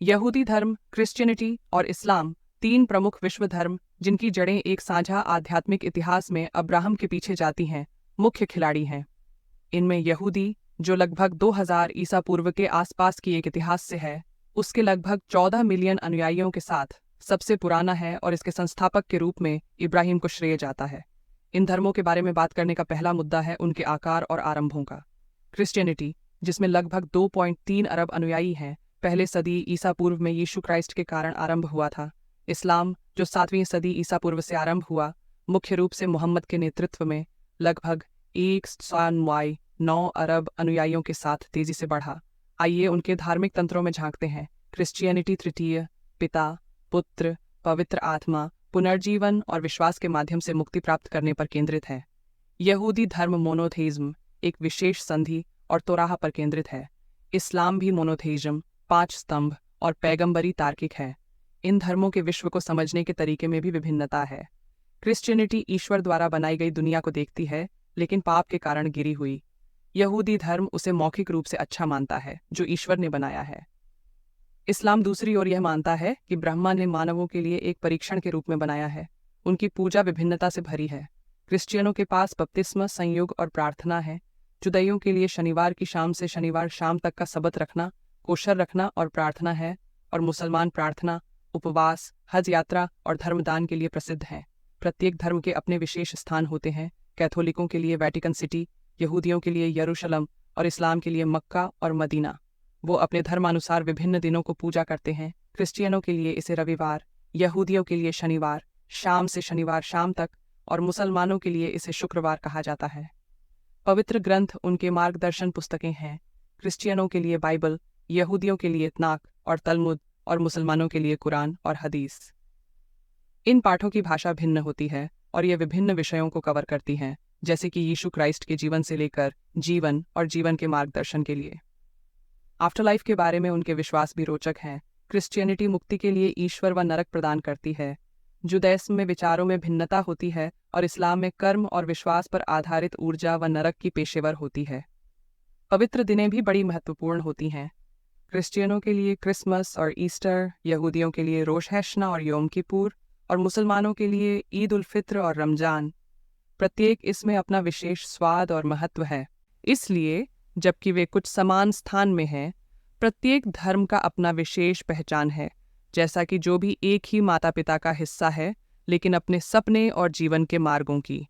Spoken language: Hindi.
यहूदी धर्म, क्रिश्चियनिटी और इस्लाम तीन प्रमुख विश्व धर्म जिनकी जड़ें एक साझा आध्यात्मिक इतिहास में अब्राहम के पीछे जाती हैं, मुख्य खिलाड़ी हैं। इनमें यहूदी, जो लगभग 2000 ईसा पूर्व के आसपास की एक इतिहास से है, उसके लगभग 14 मिलियन अनुयायियों के साथ सबसे पुराना है और इसके संस्थापक के रूप में इब्राहिम को श्रेय जाता है। इन धर्मों के बारे में बात करने का पहला मुद्दा है उनके आकार और आरंभों का। क्रिश्चियनिटी, जिसमें लगभग 2.3 अरब अनुयायी हैं, पहले सदी ईसा पूर्व में यीशु क्राइस्ट के कारण आरंभ हुआ था। इस्लाम, जो 7वीं सदी ईसा पूर्व से आरंभ हुआ, मुख्य रूप से मोहम्मद के नेतृत्व में लगभग 1.9 अरब अनुयायियों के साथ तेजी से बढ़ा। आइए उनके धार्मिक तंत्रों में झांकते हैं। क्रिश्चियनिटी तृतीय, पिता, पुत्र, पवित्र आत्मा, पुनर्जीवन और विश्वास के माध्यम से मुक्ति प्राप्त करने पर केंद्रित है। यहूदी धर्म मोनोथेइज्म, एक विशेष संधि और तोराह पर केंद्रित है। इस्लाम भी मोनोथेइज्म, 5 स्तंभ और पैगंबरी तार्किक है। इन धर्मों के विश्व को समझने के तरीके में भी विभिन्नता है। क्रिश्चियनिटी ईश्वर द्वारा बनाई गई दुनिया को देखती है, लेकिन पाप के कारण गिरी हुई। यहूदी धर्म उसे मौखिक रूप से अच्छा मानता है, जो ईश्वर ने बनाया है। इस्लाम दूसरी ओर यह मानता है कि ब्रह्मा ने मानवों के लिए एक परीक्षण के रूप में बनाया है। उनकी पूजा विभिन्नता से भरी है। क्रिश्चियनों के पास बपतिस्मा, संयोग और प्रार्थना है। जुदाइयों के लिए शनिवार की शाम से शनिवार शाम तक का सबत रखना, कोशर रखना और प्रार्थना है, और मुसलमान प्रार्थना, उपवास, हज यात्रा और धर्मदान के लिए प्रसिद्ध हैं। प्रत्येक धर्म के अपने विशेष स्थान होते हैं। कैथोलिकों के लिए वेटिकन सिटी, यहूदियों के लिए यरूशलम और इस्लाम के लिए मक्का और मदीना। वो अपने धर्मानुसार विभिन्न दिनों को पूजा करते हैं। क्रिश्चियनों के लिए इसे रविवार, यहूदियों के लिए शनिवार शाम से शनिवार शाम तक और मुसलमानों के लिए इसे शुक्रवार कहा जाता है। पवित्र ग्रंथ उनके मार्गदर्शन पुस्तकें हैं। क्रिश्चियनों के लिए बाइबल, यहूदियों के लिए तनाक और तलमुद और मुसलमानों के लिए कुरान और हदीस। इन पाठों की भाषा भिन्न होती है और ये विभिन्न विषयों को कवर करती हैं, जैसे कि यीशु क्राइस्ट के जीवन से लेकर जीवन और जीवन के मार्गदर्शन के लिए। आफ्टरलाइफ के बारे में उनके विश्वास भी रोचक हैं। क्रिश्चियनिटी मुक्ति के लिए ईश्वर व नरक प्रदान करती है। जुदाइज्म में विचारों में भिन्नता होती है और इस्लाम में कर्म और विश्वास पर आधारित ऊर्जा व नरक की पेशेवर होती है। पवित्र दिनें भी बड़ी महत्वपूर्ण होती हैं। क्रिश्चियनों के लिए क्रिसमस और ईस्टर, यहूदियों के लिए रोश हैशना और योम किपुर और मुसलमानों के लिए ईद उल फित्र और रमजान। प्रत्येक इसमें अपना विशेष स्वाद और महत्व है। इसलिए जबकि वे कुछ समान स्थान में हैं, प्रत्येक धर्म का अपना विशेष पहचान है, जैसा कि जो भी एक ही माता पिता का हिस्सा है, लेकिन अपने सपने और जीवन के मार्गों की।